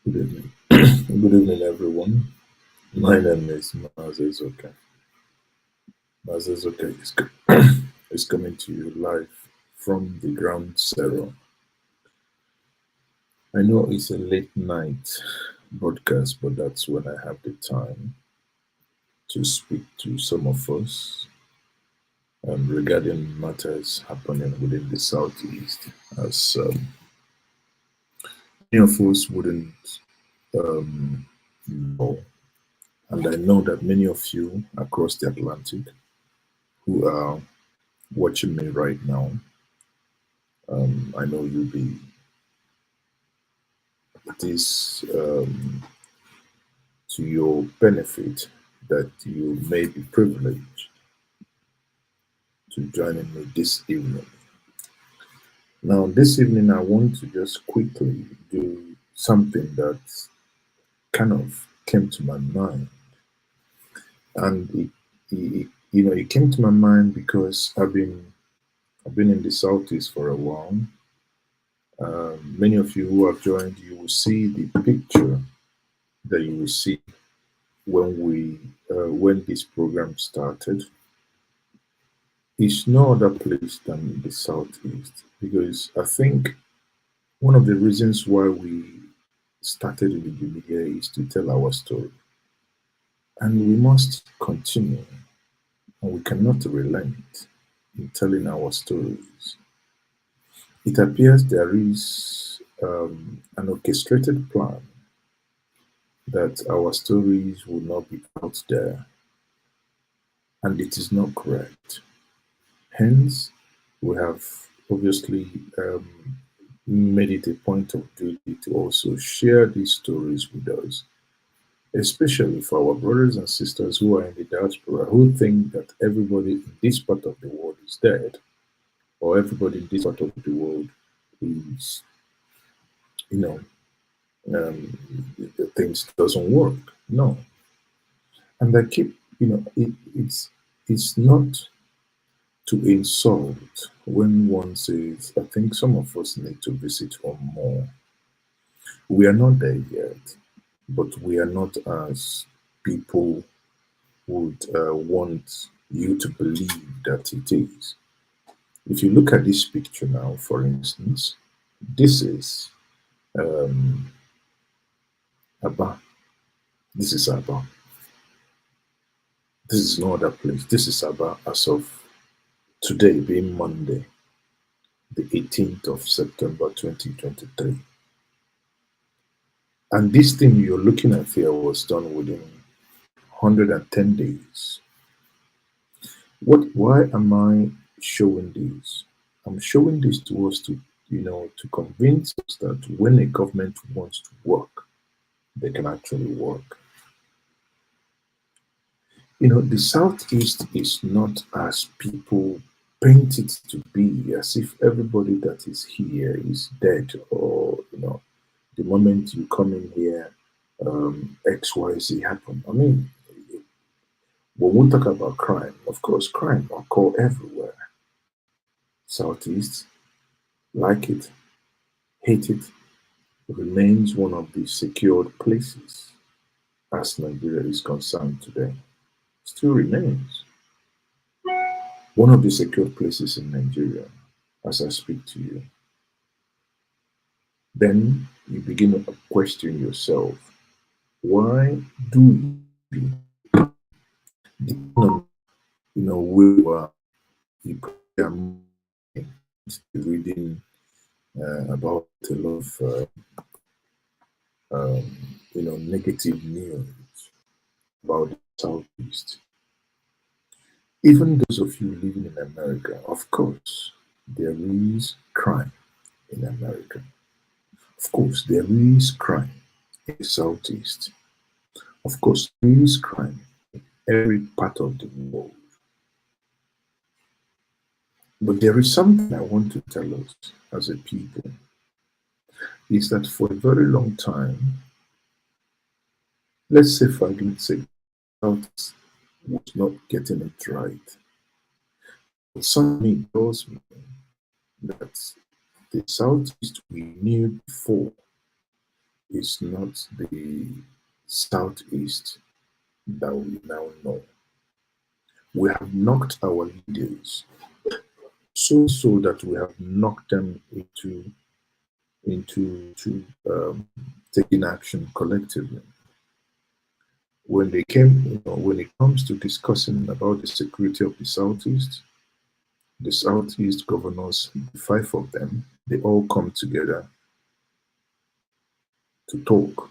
Good evening. Good evening, everyone. My name is Mazezoka. Mazezoka is coming to you live from the ground zero. I know it's a late night broadcast, but that's when I have the time to speak to some of us regarding matters happening within the Southeast. As many of us wouldn't know, and I know that many of you across the Atlantic who are watching me right now, I know you'll be, it is to your benefit that you may be privileged to join me this evening. Now, this evening, I want to just quickly do something that kind of came to my mind. And it came to my mind because I've been in the Southeast for a while. Many of you who have joined, you will see the picture that you will see when this program started. It's no other place than the Southeast, because I think one of the reasons why we started in the media is to tell our story, and we must continue, and we cannot relent in telling our stories. It appears there is an orchestrated plan that our stories will not be out there, and it is not correct. Hence, we have obviously made it a point of duty to also share these stories with us, especially for our brothers and sisters who are in the diaspora who think that everybody in this part of the world is dead, or everybody in this part of the world is, you know, things doesn't work. No, and I keep, it's not to insult when one says, I think some of us need to visit home more. We are not there yet, but we are not as people would want you to believe that it is. If you look at this picture now, for instance, this is um, Aba. This is Aba. This is no other place. This is Aba as of today, being Monday, the 18th of September 2023. And this thing you're looking at here was done within 110 days. Why am I showing this? I'm showing this to us to convince us that when a government wants to work, they can actually work. The Southeast is not as people paint it to be, as if everybody that is here is dead, or the moment you come in here, XYZ happen. I mean, when we talk about crime, of course, crime occur everywhere. Southeast, like it, hate it, remains one of the secured places as Nigeria is concerned today. Still remains one of the secured places in Nigeria as I speak to you. Then you begin to question yourself, why do we, we were reading about a lot of negative news about the Southeast. Even those of you living in America, of course, there is crime in America. Of course, there is crime in the Southeast. Of course, there is crime in every part of the world. But there is something I want to tell us as a people, is that for a very long time, let's say for argument's sake, South was not getting it right. But something tells me that the Southeast we knew before is not the Southeast that we now know. We have knocked our leaders so that we have knocked them into taking action collectively. When it comes to discussing about the security of the Southeast governors, the five of them, they all come together to talk.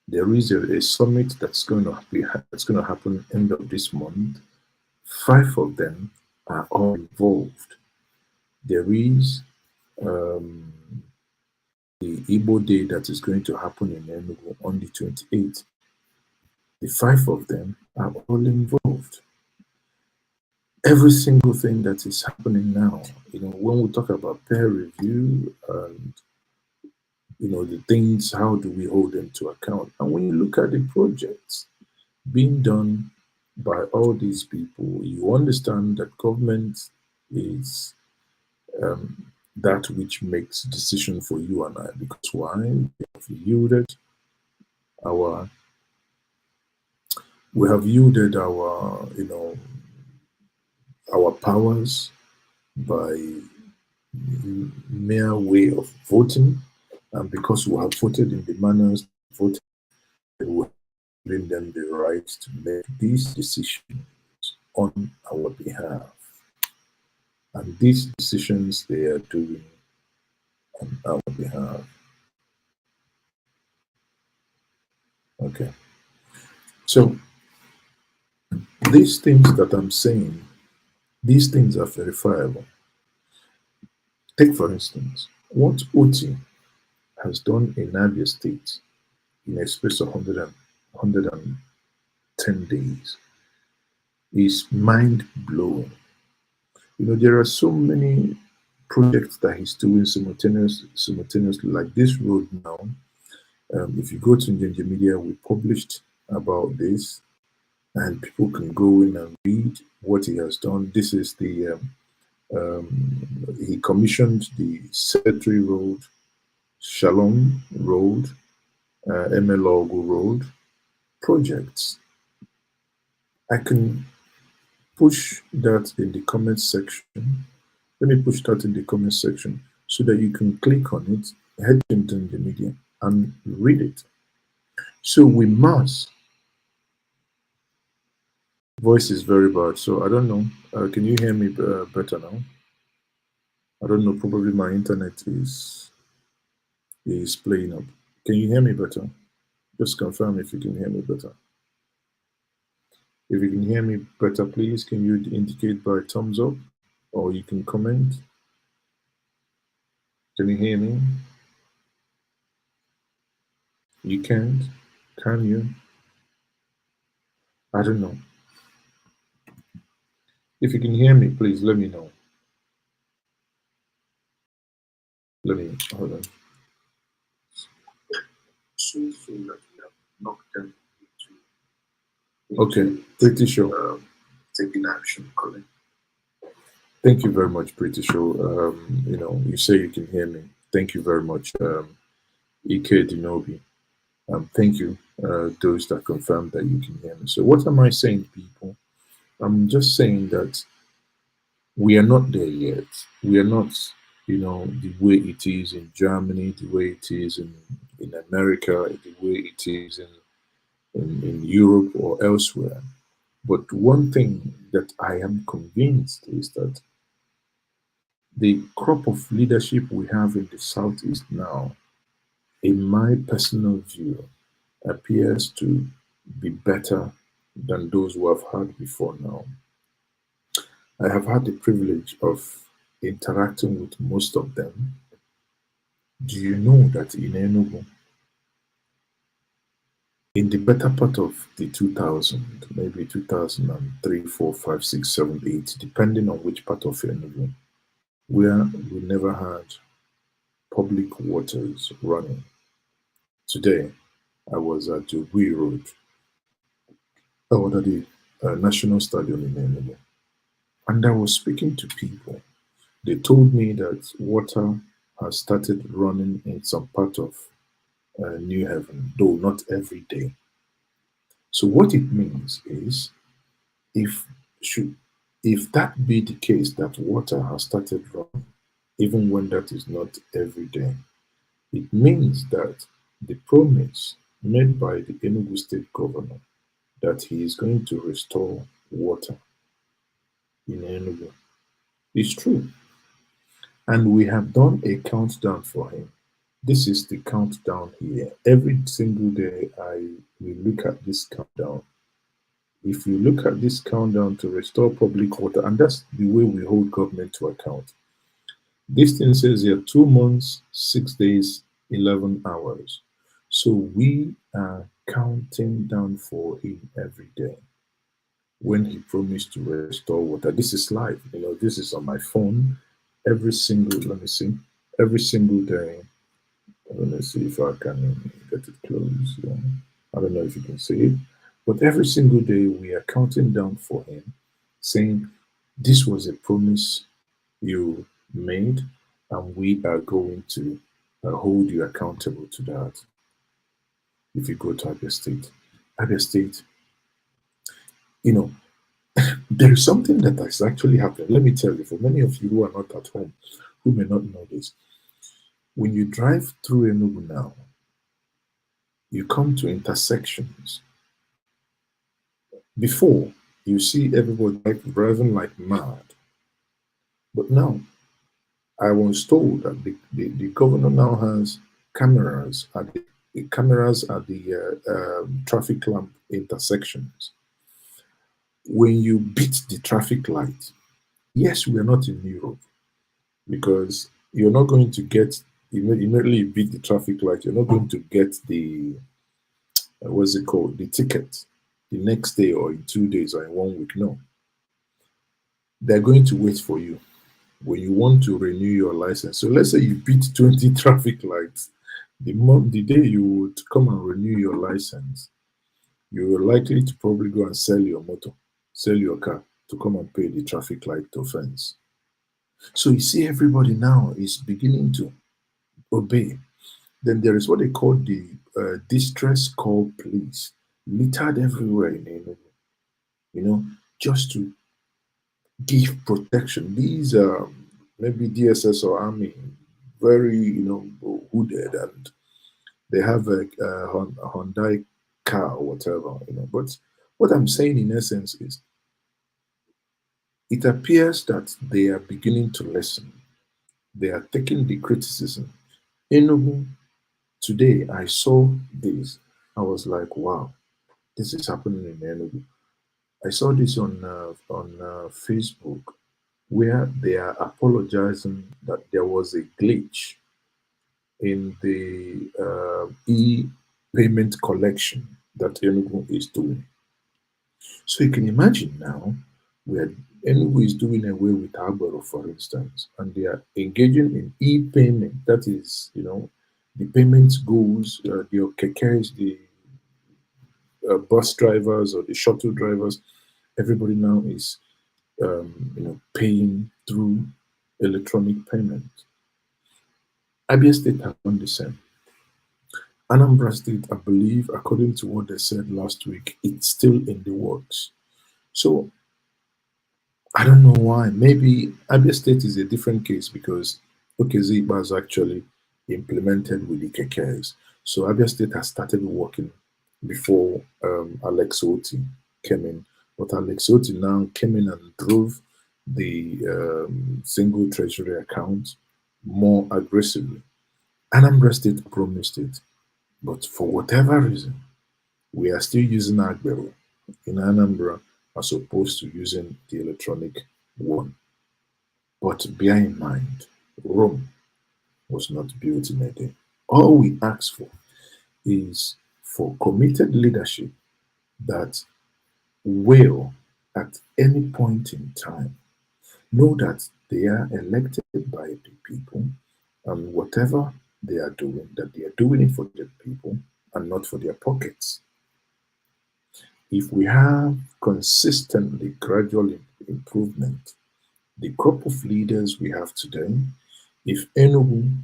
There is a summit that's going to happen end of this month. Five of them are all involved. There is um, the Igbo Day that is going to happen in Enugu on the 28th. The five of them are all involved. Every single thing that is happening now, when we talk about peer review and the things, how do we hold them to account? And when you look at the projects being done by all these people, you understand that government is that which makes decision for you and I. Because why? Our we have yielded our powers by mere way of voting, and because we have voted in the manners voted, we have given them the right to make these decisions on our behalf. And these decisions they are doing on our behalf. Okay. So these things that I'm saying, these things are verifiable. Take for instance, what OT has done in Abia State in a space of 110 days is mind blowing. There are so many projects that he's doing simultaneously, like this road now. If you go to Ninja Media, we published about this, and people can go in and read what he has done. This is he commissioned the Secretary Road, Shalom Road, Emelogo Road projects. I can push that in the comment section. Let me push that in the comment section so that you can click on it, head into the media, and read it. So we must. Voice is very bad, so I don't know. Can you hear me better now? I don't know. Probably my internet is playing up. Can you hear me better? Just confirm if you can hear me better. If you can hear me better, please can you indicate by thumbs up, or you can comment. Can you hear me? You can't? Can you? I don't know. If you can hear me, please let me know. Let me hold on. Okay, pretty sure. Taking action, correct. Thank you very much, pretty sure. You say you can hear me. Thank you very much, Ike Dinobi. Thank you, those that confirmed that you can hear me. So, what am I saying, people? I'm just saying that we are not there yet. We are not, the way it is in Germany, the way it is in America, the way it is in Europe or elsewhere. But one thing that I am convinced is that the crop of leadership we have in the Southeast now, in my personal view, appears to be better than those who have had before now. I have had the privilege of interacting with most of them. Do you know that in Enugu, in the better part of the 2000, maybe 2003, 4, 5, 6, 7, 8, depending on which part of Enugu, where we never had public waters running. Today, I was at the Wee Road, I was at the National Stadium in Enugu, and I was speaking to people. They told me that water has started running in some part of new heaven, though not every day. So what it means is, if should if that be the case, that water has started running, even when that is not every day, it means that the promise made by the Enugu state governor that he is going to restore water in Enugu is true. And we have done a countdown for him. This is the countdown here. Every single day, I will look at this countdown. If you look at this countdown to restore public water, and that's the way we hold government to account. This thing says here 2 months, 6 days, 11 hours. So we are counting down for him every day when he promised to restore water. This is live. This is on my phone. Let me see, every single day. Let me see if I can get it close. Yeah. I don't know if you can see it, but every single day we are counting down for him, saying, this was a promise you made, and we are going to hold you accountable to that. If you go to Abia State, you know, there is something that has actually happened. Let me tell you, for many of you who are not at home, who may not know this, when you drive through Enugu now, you come to intersections. Before, you see everybody driving like mad. But now, I was told that the governor now has cameras at the traffic lamp intersections. When you beat the traffic light, yes, we are not in Europe, because you're not going to get immediately you beat the traffic light. You're not going to get the what's it called, the ticket the next day or in 2 days or in 1 week. No, they're going to wait for you when you want to renew your license. So let's say you beat 20 traffic lights. The day you would come and renew your license, you are likely to probably go and sell your car to come and pay the traffic light offense. So you see, everybody now is beginning to obey. Then there is what they call the distress call police, littered everywhere in Enugu, you know, just to give protection. These are maybe DSS or Army, very, hooded, and they have a Hyundai car or whatever. But what I'm saying in essence is, it appears that they are beginning to listen. They are taking the criticism. Enugu, today I saw this. I was like, wow, this is happening in Enugu. I saw this on Facebook, where they are apologizing that there was a glitch in the e-payment collection that Enugu is doing. So you can imagine now, where Enugu is doing away with Agbero, for instance, and they are engaging in e-payment. That is, the payment goes, the kekes, the bus drivers or the shuttle drivers, everybody now is, paying through electronic payment. Abia State has done the same. Anambra State, I believe, according to what they said last week, it's still in the works. So I don't know why. Maybe Abia State is a different case because Okeziba has actually implemented with the KKs. So Abia State has started working before Alex Oti came in. But Alex Oti now came in and drove the single treasury account more aggressively. Anambra State promised it. But for whatever reason, we are still using Agbero in Anambra as opposed to using the electronic one. But bear in mind, Rome was not built in a day. All we ask for is for committed leadership that will, at any point in time, know that they are elected by the people, and whatever they are doing, that they are doing it for the people and not for their pockets. If we have consistently gradual improvement, the crop of leaders we have today, if Enugu,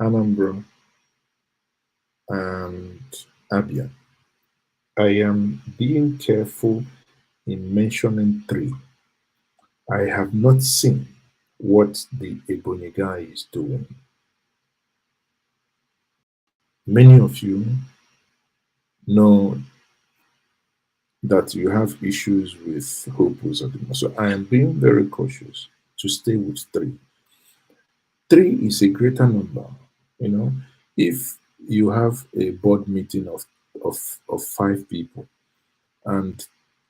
Anambra, and Abia. I am being careful in mentioning three. I have not seen what the Ebony guy is doing. Many of you know that you have issues with Hope Uzodinma. So I am being very cautious to stay with three. Three is a greater number. You know, if you have a board meeting of five people and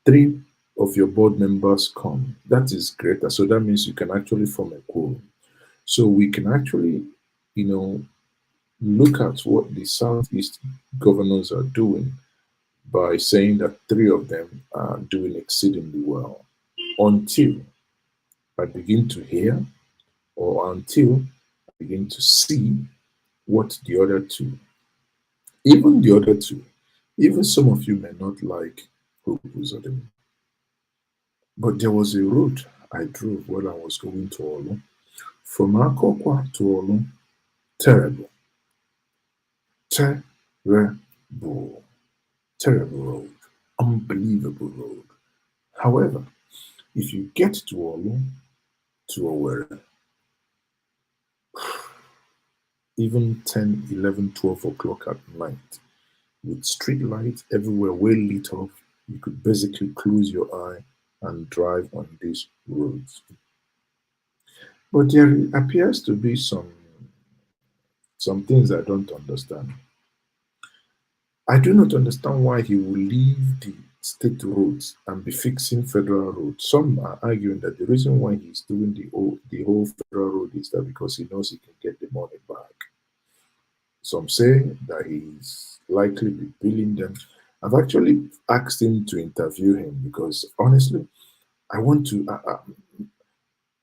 three of your board members come, that is greater. So that means you can actually form a quorum. So we can actually, you know, look at what the Southeast governors are doing by saying that three of them are doing exceedingly well until I begin to hear or until I begin to see what the other two, even the other two, even some of you may not like Hope's of them. But there was a road I drove while I was going to Olu. From Akokwa to Olu, terrible, terrible, terrible road, unbelievable road. However, if you get to Olu, to Owerri, even 10, 11, 12 o'clock at night, with street lights everywhere well lit up, you could basically close your eye and drive on these roads. But there appears to be some things I don't understand. I do not understand why he will leave the state roads and be fixing federal roads. Some are arguing that the reason why he's doing the whole federal road is that because he knows he can get the money back. Some say that he's likely be billing them. I've actually asked him to interview him because honestly, I want to.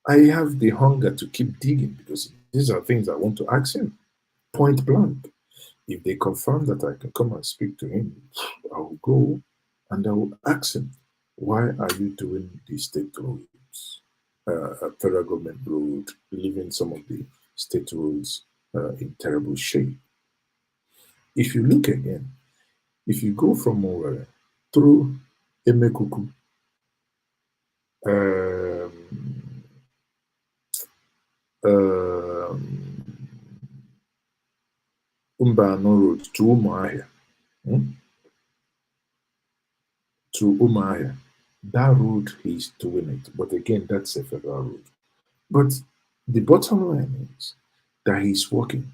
I have the hunger to keep digging because these are things I want to ask him point blank. If they confirm that I can come and speak to him, I will go and I will ask him, why are you doing the state roads, federal government road, leaving some of the state roads in terrible shape? If you look again, if you go from Owerri through Emekuku, um, um, Umbano Road to Umuahia, hmm, to Umuahia, that road he's doing it. But again, that's a federal road. But the bottom line is that he's working.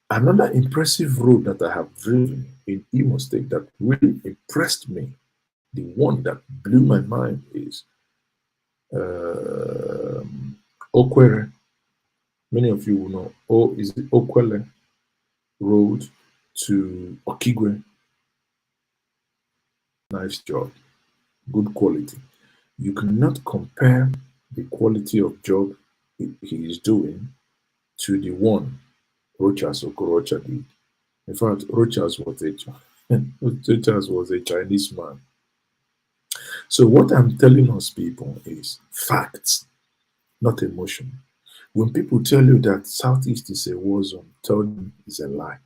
Another impressive road that I have driven in Imo State that really impressed me, the one that blew my mind is Okwere. Many of you will know. Oh, is it Okwele Road to Okigwe? Nice job, good quality. You cannot compare the quality of job he is doing to the one Rochas Okorocha did. In fact, Rochas was a Chinese man. So what I'm telling us people is facts, not emotion. When people tell you that Southeast is a war zone, tell them it's a lie.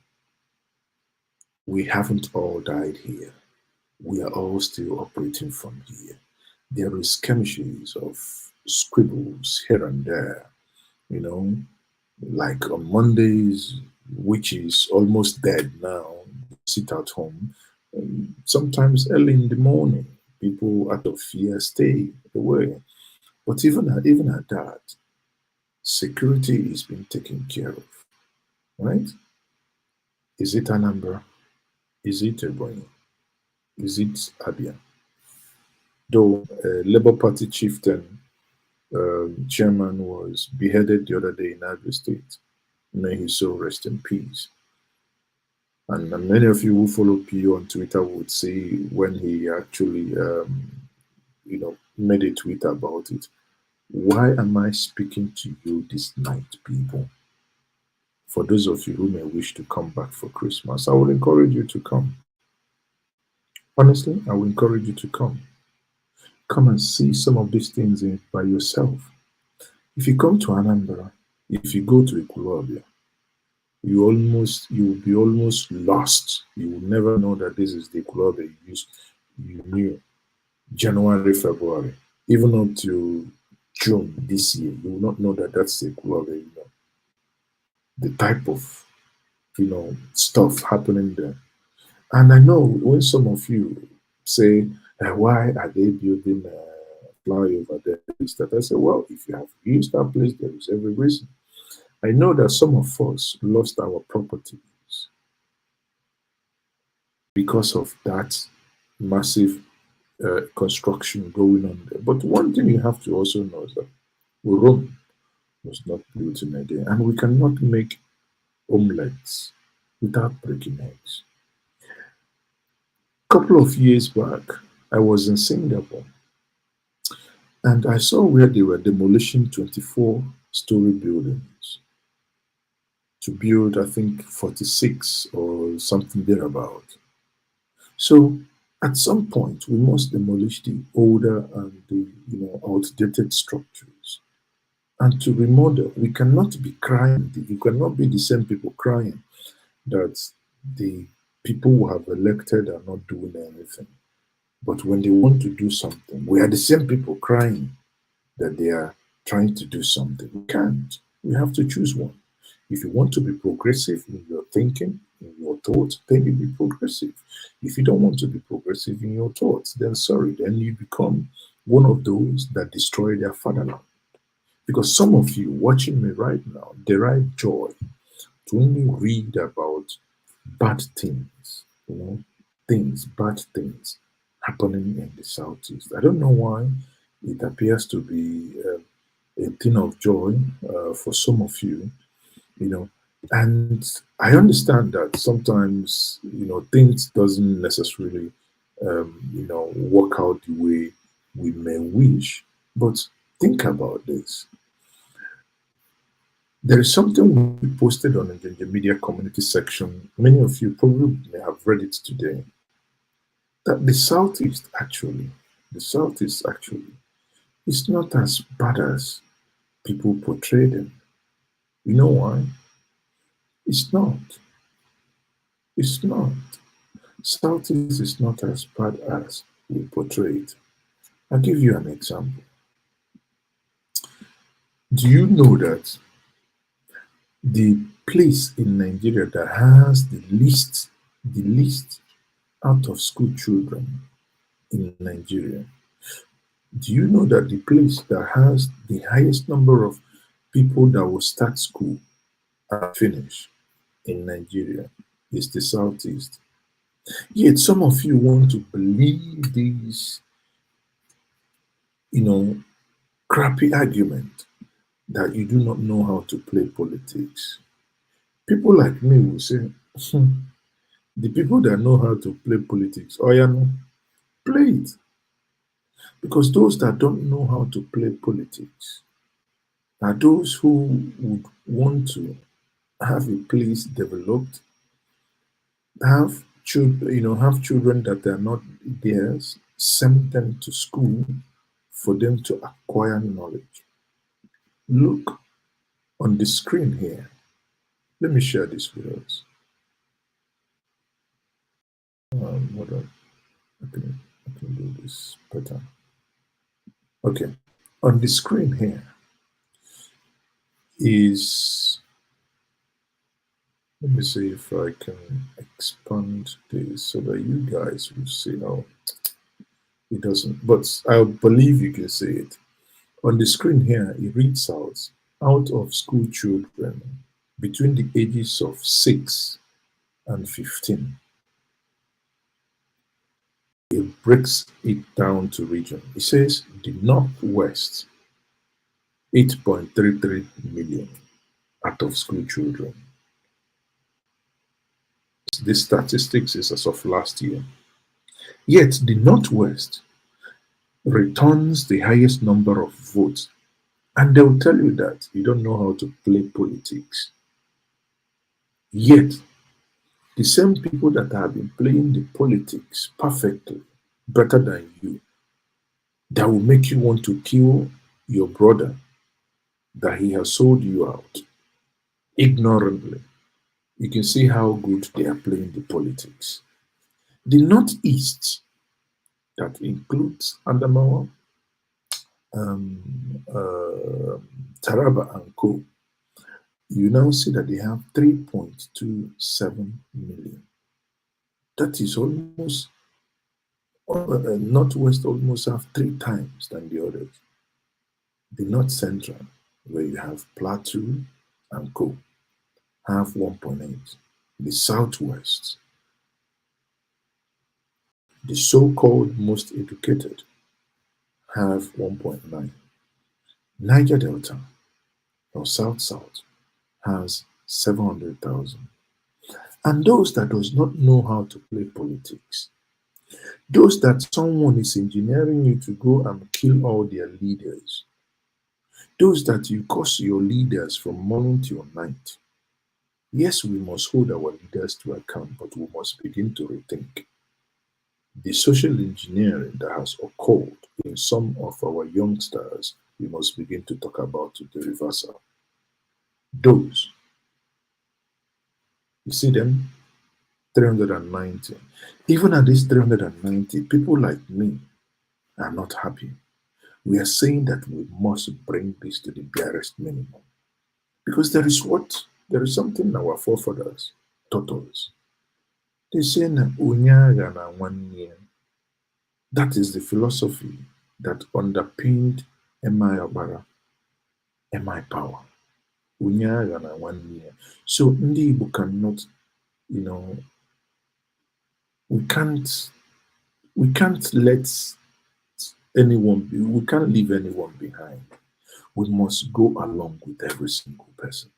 We haven't all died here. We are all still operating from here. There is skirmishes of squibbles here and there, you know, like on Mondays, which is almost dead now, sit at home. Sometimes early in the morning, people out of fear stay away. But even at that, security is being taken care of, right? Is it Anambra? Is it Ebonyi? Is it Abia? Though Labour Party chieftain chairman was beheaded the other day in Abia State. May his soul rest in peace. And many of you who follow PO on Twitter would see when he actually, made a tweet about it. Why am I speaking to you this night, people? For those of you who may wish to come back for Christmas, I would encourage you to come. Honestly, I would encourage you to come. Come and see some of these things by yourself. If you come to Anambra, if you go to Ekulobia, you will be almost lost. You will never know that this is the club that you knew January, February, even up to June this year. You will not know that that's the club that you know. The type of stuff happening there. And I know when some of you say, why are they building a flyover there? This, that. I say, well, if you have used that place, there is every reason. I know that some of us lost our properties because of that massive construction going on there. But one thing you have to also know is that Rome was not built in a day, and we cannot make omelets without breaking eggs. A couple of years back, I was in Singapore and I saw where they were demolishing 24-story buildings to build, I think, 46 or something thereabout. So at some point, we must demolish the older and the outdated structures. And to remodel, we cannot be crying. We cannot be the same people crying that the people who have elected are not doing anything. But when they want to do something, we are the same people crying that they are trying to do something. We can't. We have to choose one. If you want to be progressive in your thinking, in your thoughts, then you be progressive. If you don't want to be progressive in your thoughts, then sorry, then you become one of those that destroy their fatherland. Because some of you watching me right now derive joy to only read about bad things, bad things happening in the Southeast. I don't know why it appears to be a thing of joy for some of you, you know. And I understand that sometimes, things doesn't necessarily, work out the way we may wish. But think about this. There is something we posted on the media community section. Many of you probably may have read it today. That the Southeast actually, is not as bad as people portray them. You know why? It's not. It's not. Southeast is not as bad as we portray it. I'll give you an example. Do you know that the place in Nigeria that has the least out of school children in Nigeria, do you know that the place that has the highest number of people that will start school and finish in Nigeria is the Southeast? Yet some of you want to believe these, you know, crappy argument that you do not know how to play politics. People like me will say, the people that know how to play politics, oh yeah, no, play it. Because those that don't know how to play politics are those who would want to have a place developed, have children that are not theirs, send them to school for them to acquire knowledge. Look on the screen here. Let me share this with us. Hold on. I can do this better. Okay. On the screen here is, let me see if I can expand this so that you guys will see. Oh, it doesn't, but I believe you can see it. On the screen here, it reads out of school children between the ages of 6 and 15. It breaks it down to region. It says the Northwest, 8.33 million out of school children. The statistics is as of last year. Yet the Northwest returns the highest number of votes. And they'll tell you that you don't know how to play politics. Yet the same people that have been playing the politics perfectly, better than you, that will make you want to kill your brother that he has sold you out ignorantly. You can see how good they are playing the politics. The Northeast, that includes Adamawa, Taraba, and Co., you now see that they have 3.27 million. That is almost, Northwest almost have three times than the others. The North Central, where you have Plateau and Co., have 1.8. The Southwest, the so-called most educated, have 1.9. Niger Delta or South South has 700,000. And those that does not know how to play politics, those that someone is engineering you to go and kill all their leaders, those that you curse your leaders from morning till night. Yes, we must hold our leaders to account, but we must begin to rethink. The social engineering that has occurred in some of our youngsters, we must begin to talk about the reversal. Those, you see them, 390. Even at this 390, people like me are not happy. We are saying that we must bring this to the barest minimum. Because there is something our forefathers taught us. They say na unyaga na nwanne. That is the philosophy that underpinned MI Obara, MI Power. Unyaga na nwanne. So ndị Igbo cannot, you know, we can't let we can't leave anyone behind. We must go along with every single person.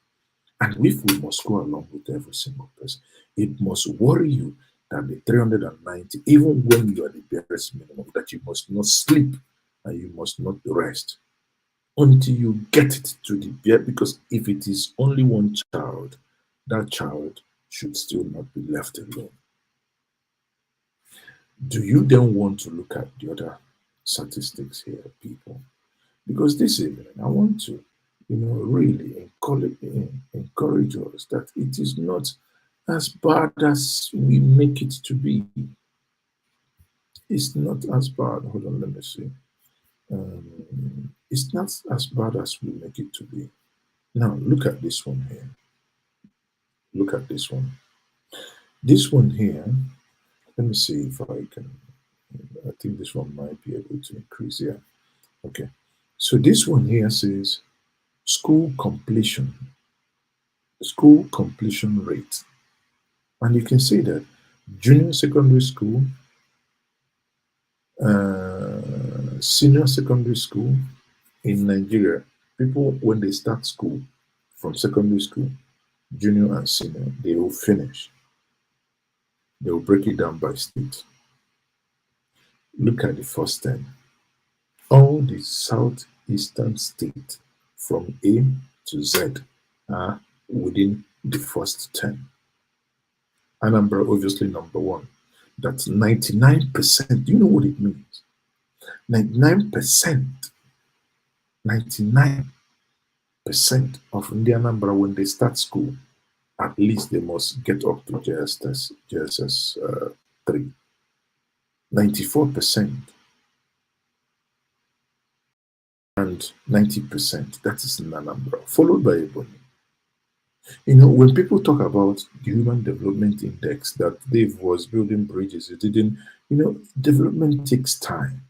And if we must go along with every single person, it must worry you that the 390, even when you are the barest minimum, that you must not sleep and you must not rest until you get it to the bare. Because if it is only one child, that child should still not be left alone. Do you then want to look at the other statistics here, people? Because this evening, I want to, really encourage us that it is not as bad as we make it to be. It's not as bad. Hold on, let me see. It's not as bad as we make it to be. Now, look at this one here. Look at this one. This one here, let me see if I can. I think this one might be able to increase here. Okay. So this one here says school completion rate. And you can see that junior secondary school, senior secondary school in Nigeria, people, when they start school from secondary school, junior and senior, they will finish. They will break it down by state. Look at the first 10. All the southeastern states from A to Z are within the first 10. Anambra, obviously, number one. That's 99%. Do you know what it means? 99%. 99% of Indian Anambra, when they start school, at least they must get up to JSS 3. 94% and 90%. That is in Anambra, followed by Ebonyi. When people talk about the Human Development Index that Dave was building bridges, it didn't, development takes time.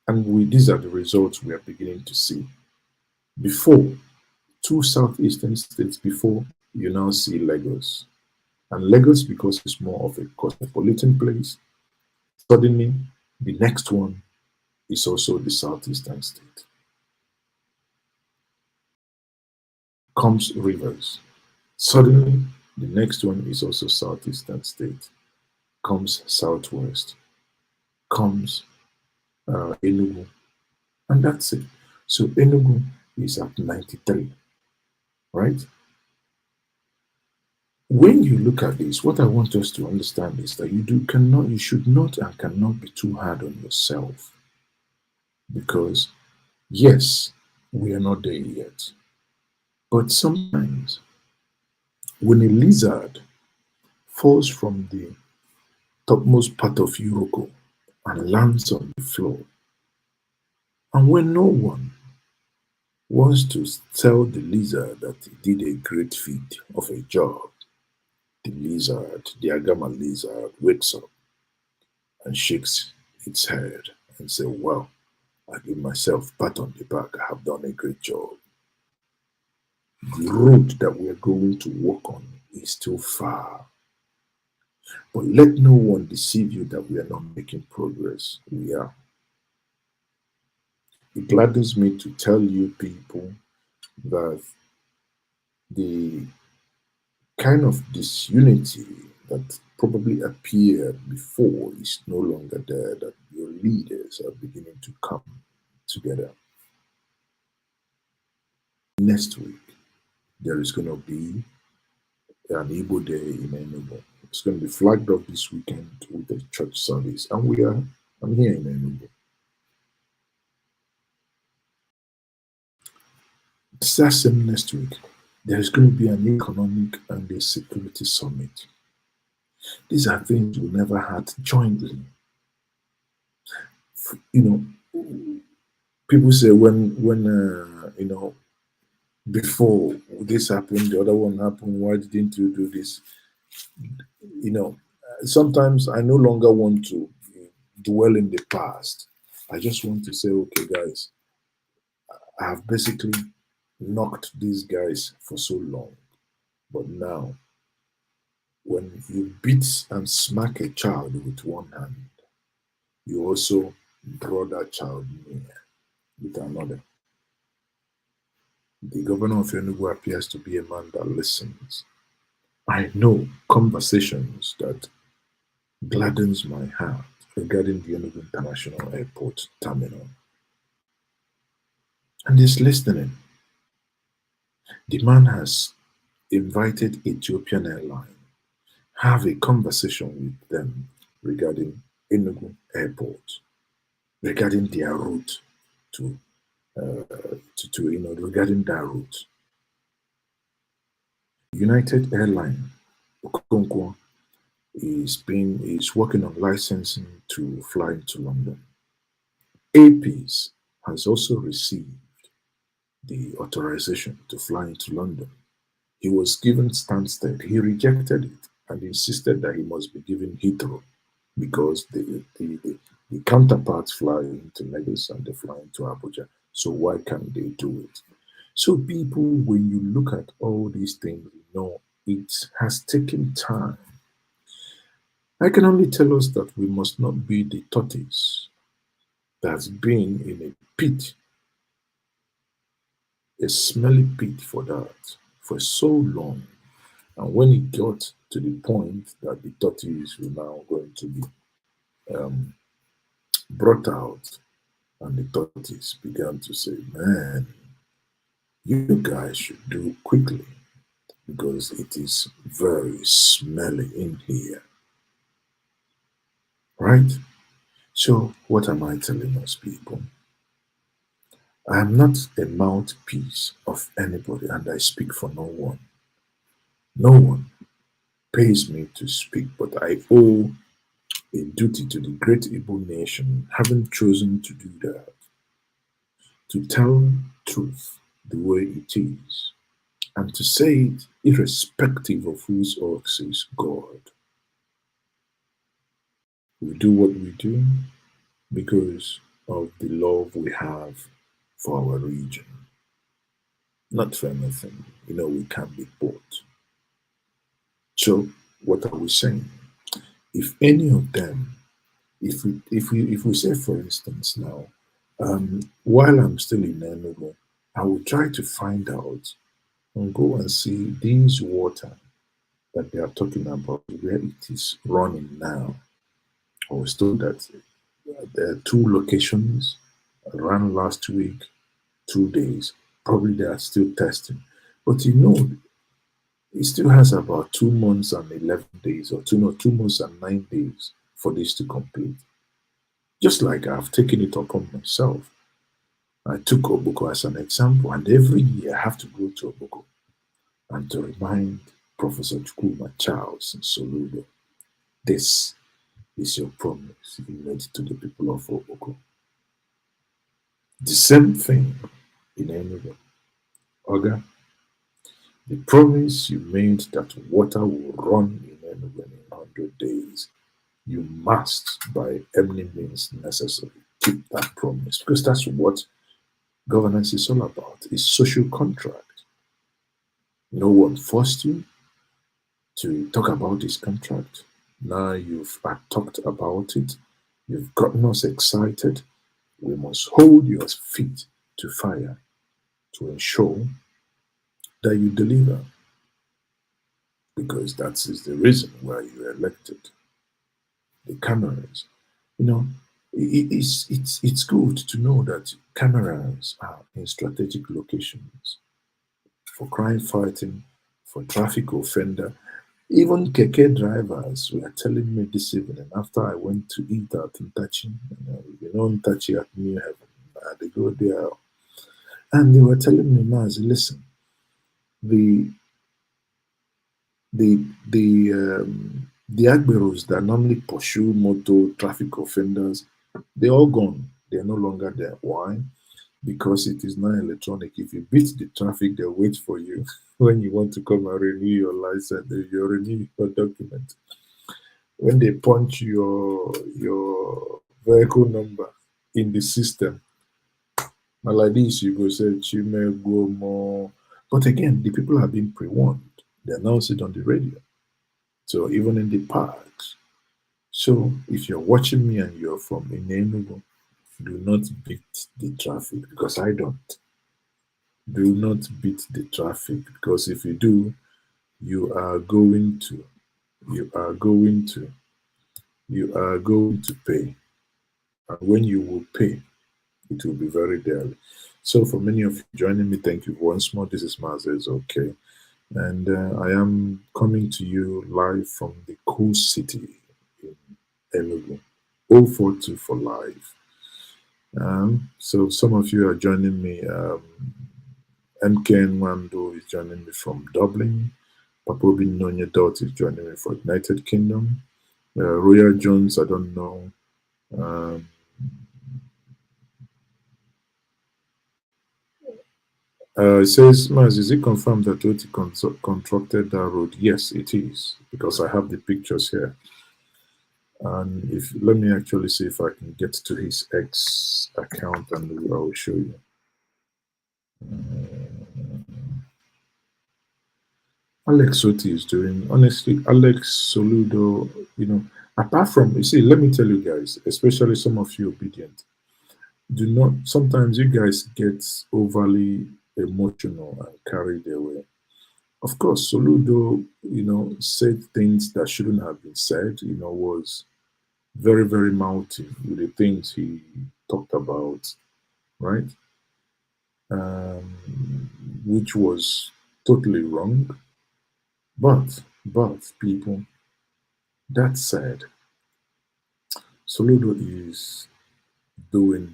And these are the results we are beginning to see. Before, two southeastern states before, you now see Lagos. And Lagos, because it's more of a cosmopolitan place, suddenly the next one is also the southeastern state. Comes Rivers. Suddenly, the next one is also southeastern state. Comes Southwest. Comes Enugu. And that's it. So Enugu is at 93, right? When you look at this, what I want us to understand is that you should not and cannot be too hard on yourself. Because yes, we are not there yet. But sometimes When a lizard falls from the topmost part of Uroko and lands on the floor, and when no one wants to tell the lizard that he did a great feat of a job, the lizard, the Agama lizard, wakes up and shakes its head and says, "Well, I give myself a pat on the back. I have done a great job. The road that we are going to walk on is still far. But let no one deceive you that we are not making progress. We are. It gladdens me to tell you people that the kind of disunity that probably appeared before is no longer there, that your leaders are beginning to come together. Next week, there is going to be an Igbo Day in Enugu. It's going to be flagged off this weekend with the church service, and I'm here in Enugu. It's that same next week. There is going to be an economic and a security summit. These are things we never had jointly. You know, people say when before this happened, the other one happened. Why didn't you do this? You know, sometimes I no longer want to dwell in the past. I just want to say, okay, guys, I have basically knocked these guys for so long, but now when you beat and smack a child with one hand, you also draw that child near with another. The governor of Enugu appears to be a man that listens. I know conversations that gladdens my heart regarding the Enugu International Airport terminal. And he's listening. The man has invited Ethiopian Airlines have a conversation with them regarding Enugu Airport, regarding their route to, regarding that route. United Airlines, Okonkwo, is working on licensing to fly into London. APs has also received the authorization to fly into London. He was given Stansted. He rejected it and insisted that he must be given Heathrow because the counterparts fly into Lagos and they fly into Abuja. So why can't they do it? So people, when you look at all these things, you know it has taken time. I can only tell us that we must not be the tortoise that's been in a pit, a smelly pit for that, for so long. And when it got to the point that the tortoise were now going to be um, brought out, and the tortoise began to say, "Man, you guys should do quickly because it is very smelly in here." Right? So, what am I telling us, people? I am not a mouthpiece of anybody, and I speak for no one. No one pays me to speak, but I owe a duty to the great Igbo nation, having chosen to do that, to tell truth the way it is, and to say it irrespective of whose ox is God. We do what we do because of the love we have for our region, not for anything. We can't be bought. So, what are we saying? If any of them, if we say, for instance, now, while I'm still in Enugu, I will try to find out and go and see these water that they are talking about, where it is running now. I was told that there are two locations ran last week, 2 days. Probably they are still testing. But it still has about 2 months and 11 days, or 2 months and 9 days for this to complete. Just like I've taken it upon myself. I took Obuko as an example, and every year I have to go to Obuko and to remind Professor Chukuma Charles in Soludo. This is your promise you made to the people of Oboko. The same thing in Enugu. Oga, the promise you made that water will run in Enugu in 100 days, you must, by any means necessary, keep that promise. Because that's what governance is all about. It's social contract. No one forced you to talk about this contract. Now you've talked about it. You've gotten us excited. We must hold your feet to fire to ensure that you deliver, because that is the reason why you were elected. The cameras, you know, it's good to know that cameras are in strategic locations for crime fighting, for traffic offender. Even keke drivers were telling me this evening after I went to eat at Ntachi, Ntachi at New Heaven. They go there, and they were telling me, Maz, listen, the the Agberos that normally pursue motor traffic offenders, they're all gone. They're no longer there. Why? Because it is now electronic. If you beat the traffic, they'll wait for you when you want to come and renew your license, you renew your document. When they punch your vehicle number in the system, now like this, you go say Chime go more. But again, the people have been pre-warned. They announce it on the radio. So even in the parks. So if you're watching me and you're from Enugu, do not beat the traffic, because I don't. Do not beat the traffic, because if you do, you are going to, you are going to, you are going to pay. And when you will pay, it will be very dearly. So for many of you joining me, thank you once more. This is Mazes, okay? And I am coming to you live from the cool city in Enugu. 042 for live. So some of you are joining me. MK Nwando is joining me from Dublin. Papobi Nonya Dot is joining me from United Kingdom. Roya Jones, I don't know. Um, it says, Maz, is it confirmed that Oti contracted that road? Yes, it is, because I have the pictures here. And if let me actually see if I can get to his X account and I will show you. Alex Soti is doing, honestly, Alex Soludo, apart from, you see, let me tell you guys, especially some of you obedient, do not, sometimes you guys get overly emotional and carried away. Of course, Soludo, said things that shouldn't have been said, was very, very mouthy with the things he talked about, right? Which was totally wrong. But people, that said, Soludo is doing,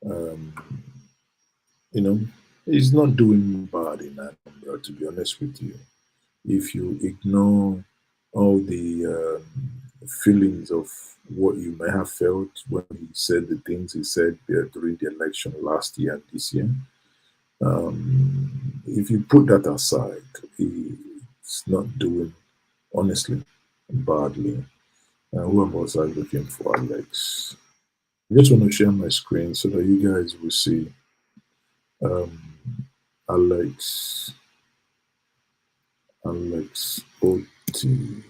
um, you know, he's not doing bad in that number, to be honest with you. If you ignore all the feelings of what you may have felt when he said the things he said during the election last year and this year, if you put that aside, he's not doing, honestly, badly. Who was I looking for, Alex? I just want to share my screen so that you guys will see um, Alex, Alex OT,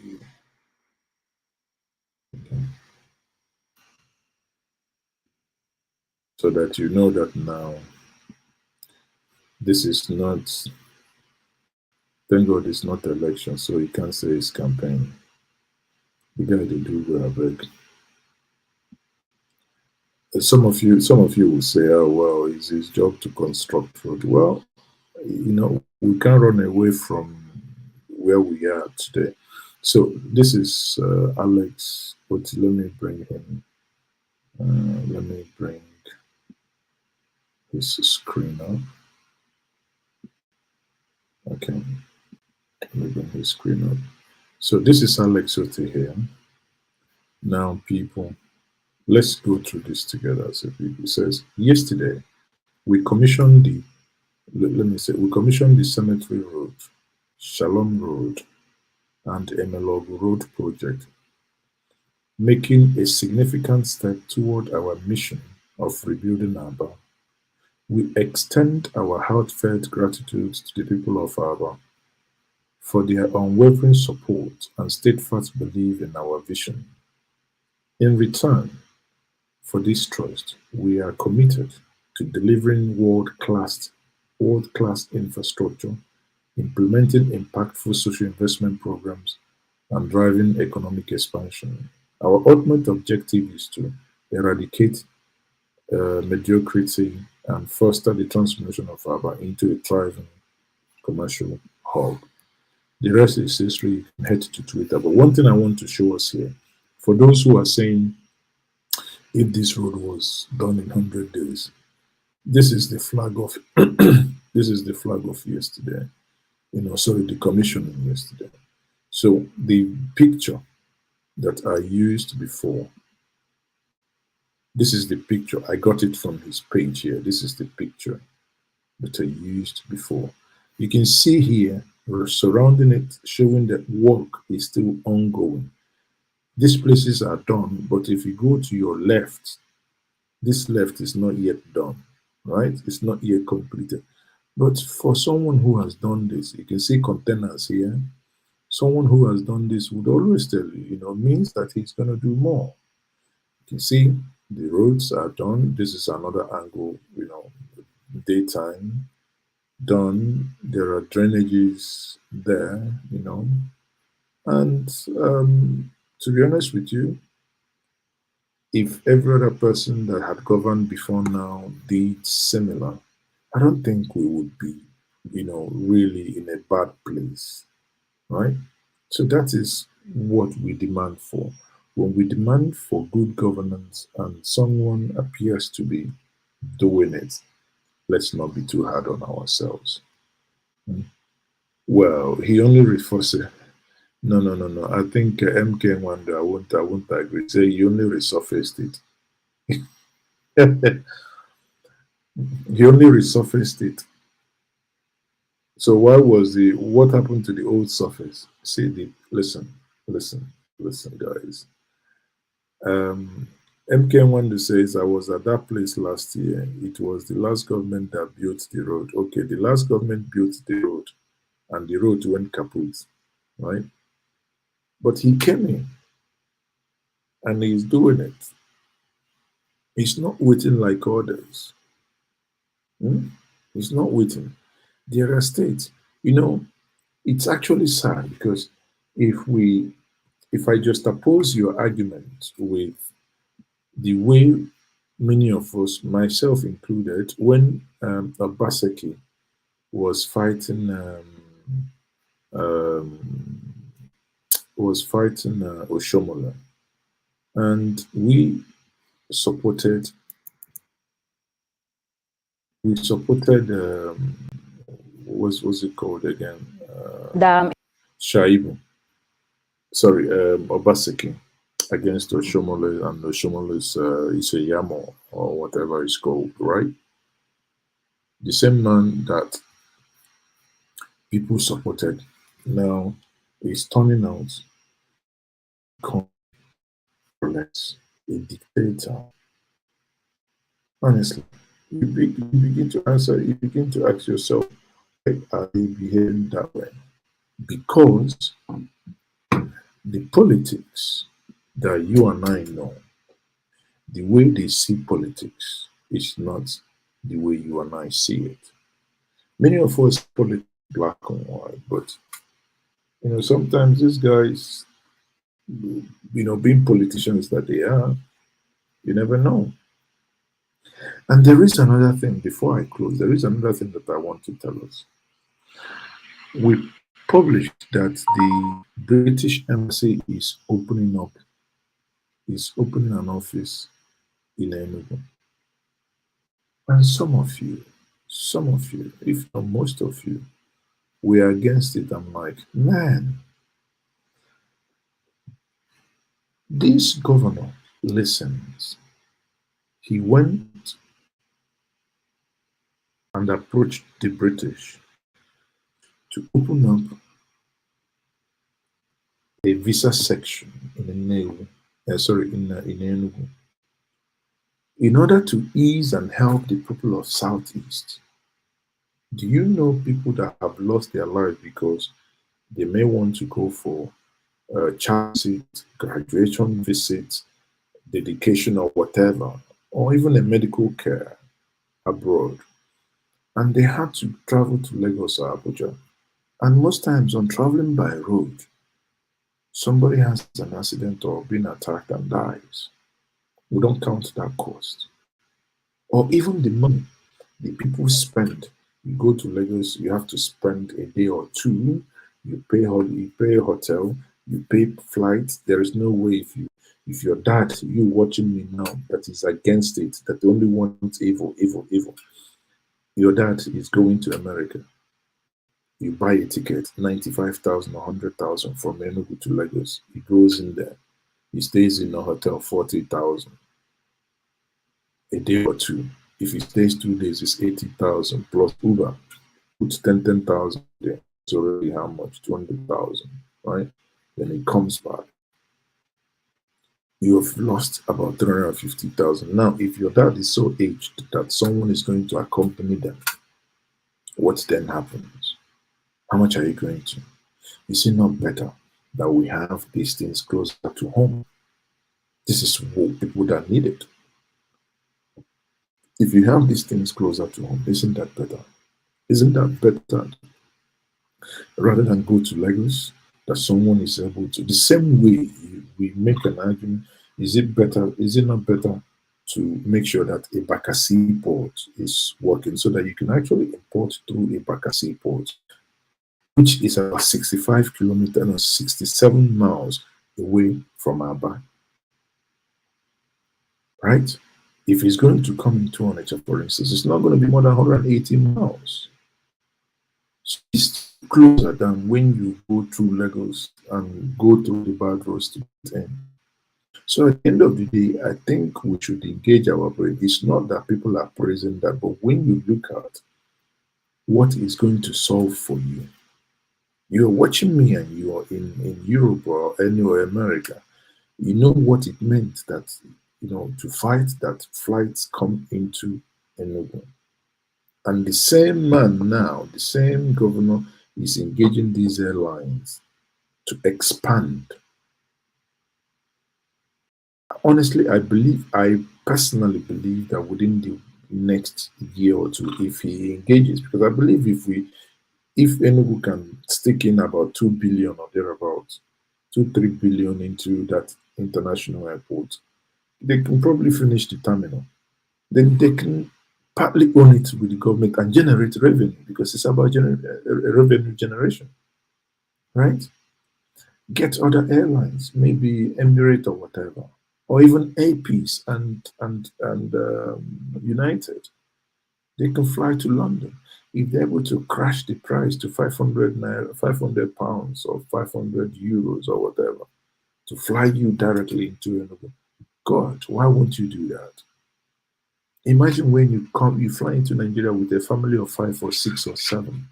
so that you know that now this is not, thank God it's not election, so you can't say it's campaign. The guy they do well, beg. Some of you will say, oh well, it's his job to construct road. Well, we can't run away from where we are today. So this is Alex. But let me bring him. Let me bring his screen up. Okay. Let me bring his screen up. So this is Alex Ote here. Now, people, let's go through this together. So people says yesterday we commissioned the let me say we commissioned the Cemetery Road, Shalom Road, and Emelog Road project, making a significant step toward our mission of rebuilding Aba. We extend our heartfelt gratitude to the people of Aba for their unwavering support and steadfast belief in our vision. In return for this trust, we are committed to delivering world-class infrastructure, implementing impactful social investment programs, and driving economic expansion. Our ultimate objective is to eradicate mediocrity and foster the transformation of Aba into a thriving commercial hub. The rest is history. You can head to Twitter. But one thing I want to show us here, for those who are saying if this road was done in 100 days, this is the flag of this is the flag of yesterday. Sorry, the commissioning yesterday. So the picture that I used before, this is the picture. I got it from his page here. This is the picture that I used before. You can see here, surrounding it, showing that work is still ongoing. These places are done, but if you go to your left, this left is not yet done, right? It's not yet completed. But for someone who has done this, you can see containers here. Someone who has done this would always tell you, means that he's going to do more. You can see the roads are done. This is another angle, daytime done. There are drainages there, and to be honest with you, if every other person that had governed before now did similar, I don't think we would be, really in a bad place, right? So that is what we demand for. When we demand for good governance and someone appears to be doing it, let's not be too hard on ourselves. Hmm. Well, he only refers it. No, no, no, no. I think MK Wanda, I won't agree. Say he only resurfaced it. He only resurfaced it. So what happened to the old surface? See the listen, listen, guys. MK Wanda says I was at that place last year. It was the last government that built the road. Okay, the last government built the road and the road went kaput, right? But he came in and he's doing it. He's not waiting like others. Hmm? He's not waiting. There are states, it's actually sad because if we if I just oppose your argument with the way many of us, myself included, when Obaseki was fighting um, Oshomola, and supported we supported what's it called again? Dam. Shaibu, sorry, Obaseki against Oshomole and Oshomole's Iseyamo or whatever it's called, right? The same man that people supported now is turning out less a dictator. Honestly, you begin to ask yourself, why are they behaving that way? Because the politics that you and I know, the way they see politics is not the way you and I see it. Many of us politics black and white, but sometimes these guys, being politicians that they are, you never know. And there is another thing before I close. There is another thing that I want to tell us. We published that the British Embassy is opening an office in Enugu. And some of you, if not most of you, we're against it. I'm like, man, this governor listens. He went and approached the British to open up a visa section in Enugu, in Enugu, in order to ease and help the people of Southeast. Do you know people that have lost their lives because they may want to go for a child visit, graduation visit, dedication or whatever, or even a medical care abroad, and they had to travel to Lagos or Abuja. And most times on traveling by road, somebody has an accident or been attacked and dies. We don't count that cost. Or even the money the people spend. You go to Lagos, you have to spend a day or two. You pay a hotel, you pay flights. There is no way if your dad, you watching me now, that is against it, that only wants evil, evil, evil. Your dad is going to America. You buy a ticket, 95,000 or 100,000 from Enugu to Lagos. He goes in there. He stays in a hotel, 40,000 a day or two. If he stays 2 days, it's 80,000 plus Uber. Put 10,000 there. It's already how much? 200,000, right? Then he comes back. You have lost about 350,000. Now, if your dad is so aged that someone is going to accompany them, what then happens? How much are you going to? Is it not better that we have these things closer to home? This is what people that need it. If you have these things closer to home, isn't that better? Isn't that better rather than go to Lagos, that someone is able to? The same way we make an argument, is it not better to make sure that a Bakassi port is working so that you can actually import through a Bakassi port, which is about 65 kilometers and 67 miles away from Aba, right? If it's going to come into Onitsha, for instance, it's not going to be more than 180 miles. So it's closer than when you go through Lagos and go through the bad roads to get in. So at the end of the day, I think we should engage our brain. It's not that people are praising that, but when you look at what is going to solve for you, you're watching me and you're in Europe or anywhere, America, you know what it meant that, to fight that flights come into Enugu. And the same man now, the same governor is engaging these airlines to expand. Honestly, I personally believe that within the next year or two, if he engages, because I believe if Enugu can stick in about 2 billion or thereabouts, 2-3 billion into that international airport, they can probably finish the terminal. Then they can partly own it with the government and generate revenue because it's about revenue generation, right? Get other airlines, maybe Emirates or whatever, or even APs and United. They can fly to London. If they're able to crash the price to 500 naira, 500 pounds or 500 euros or whatever to fly you directly into Enugu, God, why won't you do that? Imagine when you fly into Nigeria with a family of 5 or 6 or 7.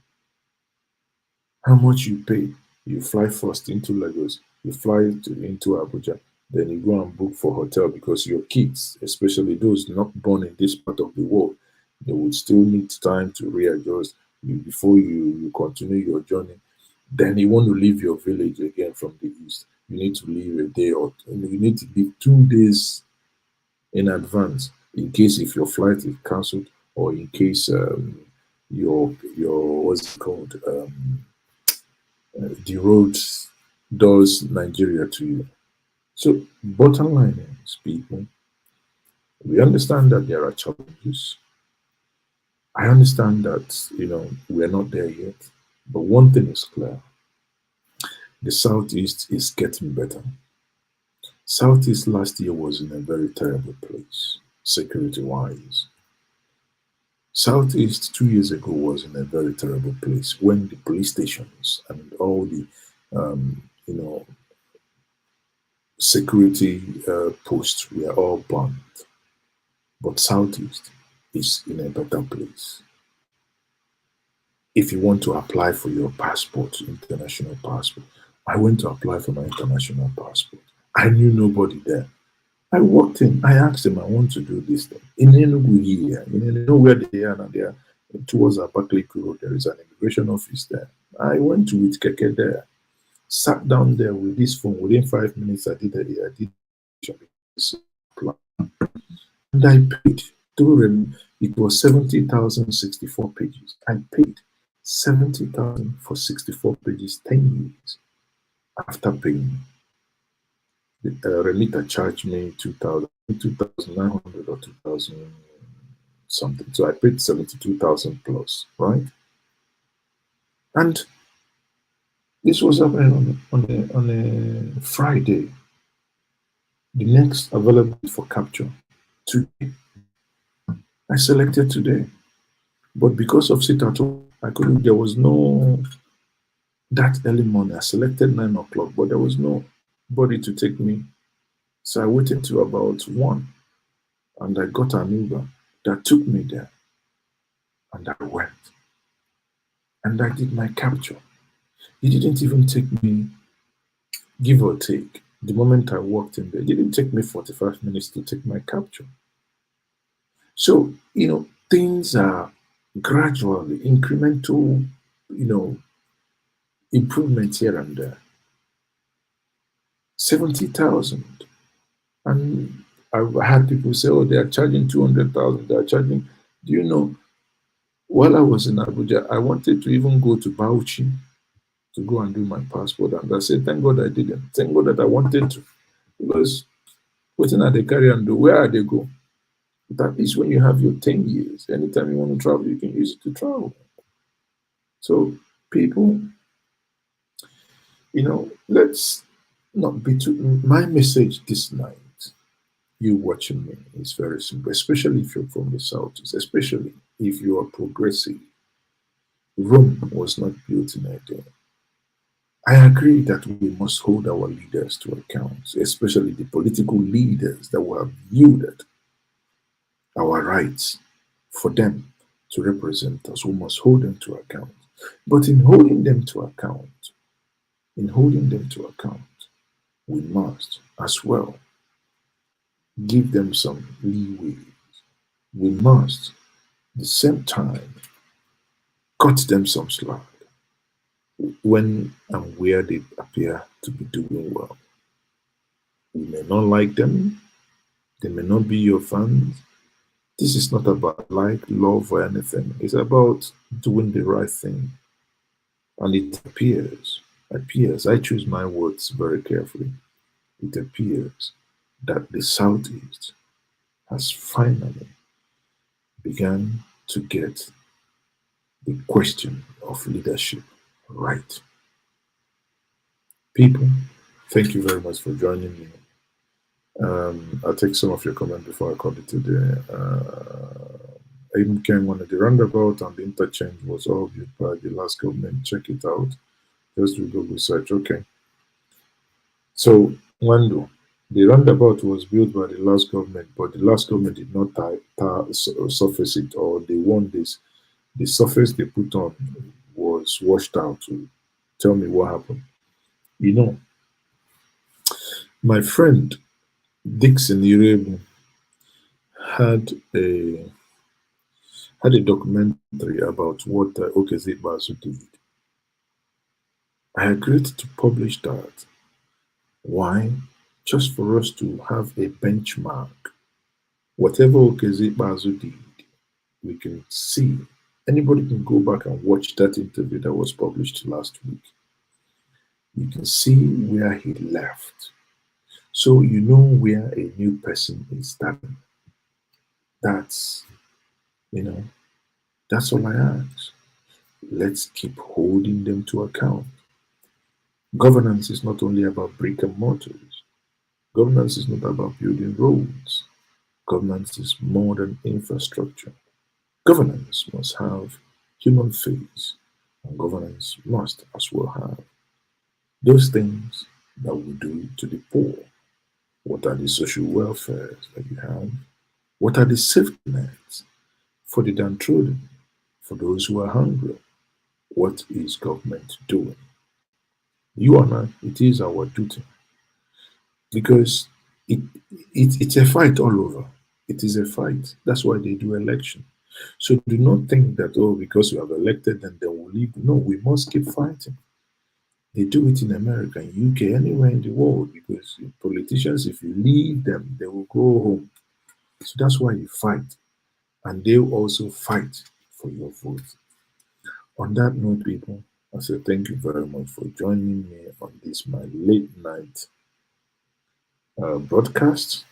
How much you pay? You fly first into Lagos, you fly into Abuja, then you go and book for hotel because your kids, especially those not born in this part of the world, they would still need time to readjust before you continue your journey. Then you want to leave your village again from the east. You need to leave a day or you need to leave 2 days in advance in case if your flight is cancelled or in case your what's it called the road does Nigeria to you. So bottom line is, people, we understand that there are challenges. I understand that we're not there yet, but one thing is clear: the southeast is getting better. Southeast last year was in a very terrible place, security wise. Southeast 2 years ago was in a very terrible place when the police stations and all the you know security posts were all burned. But Southeast is in a better place. If you want to apply for your passport, international passport, I went to apply for my international passport. I knew nobody there. I walked in, I asked them, I want to do this thing. In Enugu here, you know where they are, and they are towards Abakaliki Road, there is an immigration office there. I went to with Keke there, sat down there with this phone. Within 5 minutes, I did and I paid through it was 70,064 pages. I paid 70,000 for 64 pages, 10 years after paying. The remitter charged me 2,900 or 2,000 something. So I paid 72,000 plus, right? And this was happening on a Friday. The next available for capture today. I selected today. But because of sit at home, I couldn't, there was no, that early morning, I selected 9 o'clock, but there was nobody to take me. So I waited till about 1 and I got an Uber that took me there and I went and I did my capture. It didn't even take me, give or take, the moment I walked in there, it didn't take me 45 minutes to take my capture. So, things are gradually incremental, improvements here and there. 70,000. And I've had people say, oh, they are charging 200,000. They are charging. Do you know, while I was in Abuja, I wanted to even go to Bauchi to go and do my passport. And I said, thank God I didn't. Thank God that I wanted to. Because waiting at the carrier and do, where are they go? That is when you have your 10 years. Anytime you want to travel, you can use it to travel. So, people, let's not be too. My message this night, you watching me, is very simple, especially if you're from the Southeast, especially if you are progressive. Rome was not built in a day. I agree that we must hold our leaders to account, especially the political leaders that will have yielded our rights for them to represent us. We must hold them to account. But in holding them to account, we must as well give them some leeway. We must, at the same time, cut them some slack when and where they appear to be doing well. We may not like them, they may not be your fans. This is not about like, love, or anything. It's about doing the right thing. And it appears, I choose my words very carefully. It appears that the Southeast has finally begun to get the question of leadership right. People, thank you very much for joining me. I'll take some of your comment before I call it today. Aiden came on the roundabout and the interchange was all built by the last government. Check it out. Just do Google search. Okay. So, Wando, the roundabout was built by the last government, but the last government did not surface it, or they won this. The surface they put on was washed out. Tell me what happened. You know, my friend Dixon Irebu had a documentary about what Okezit Basu did. I agreed to publish that. Why? Just for us to have a benchmark. Whatever Okezit Basu did, we can see. Anybody can go back and watch that interview that was published last week. You can see where he left. So you know where a new person is starting. That's, that's all I ask. Let's keep holding them to account. Governance is not only about brick and mortars. Governance is not about building roads. Governance is more than infrastructure. Governance must have human face, and governance must as well have those things that we do to the poor. What are the social welfares that you have? What are the safety nets for the downtrodden, for those who are hungry? What is government doing? You and I, it is our duty because it, it's a fight all over. It is a fight. That's why they do election. So do not think that, oh, because you have elected them, they will leave. No, we must keep fighting. They do it in America, in UK, anywhere in the world, because politicians, if you leave them, they will go home. So that's why you fight. And they will also fight for your vote. On that note, people, I say thank you very much for joining me on this my late night broadcast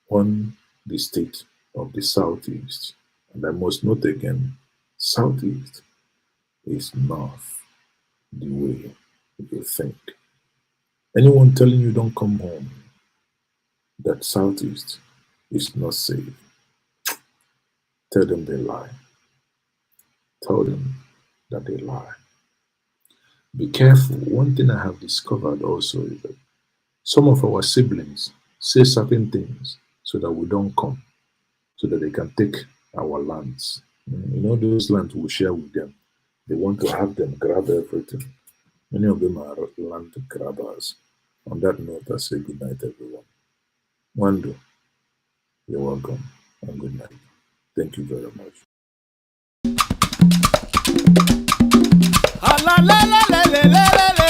on the state of the Southeast. And I must note again, Southeast is not the way you think. Anyone telling you don't come home, that Southeast is not safe, tell them they lie. Tell them that they lie. Be careful. One thing I have discovered also is that some of our siblings say certain things so that we don't come, so that they can take our lands. You know, those lands we share with them. They want to have them grab everything. Many of them are land grabbers. On that note, I say good night, everyone. Wando, you're welcome, and good night. Thank you very much. Ah, la, la, la, la, la, la, la.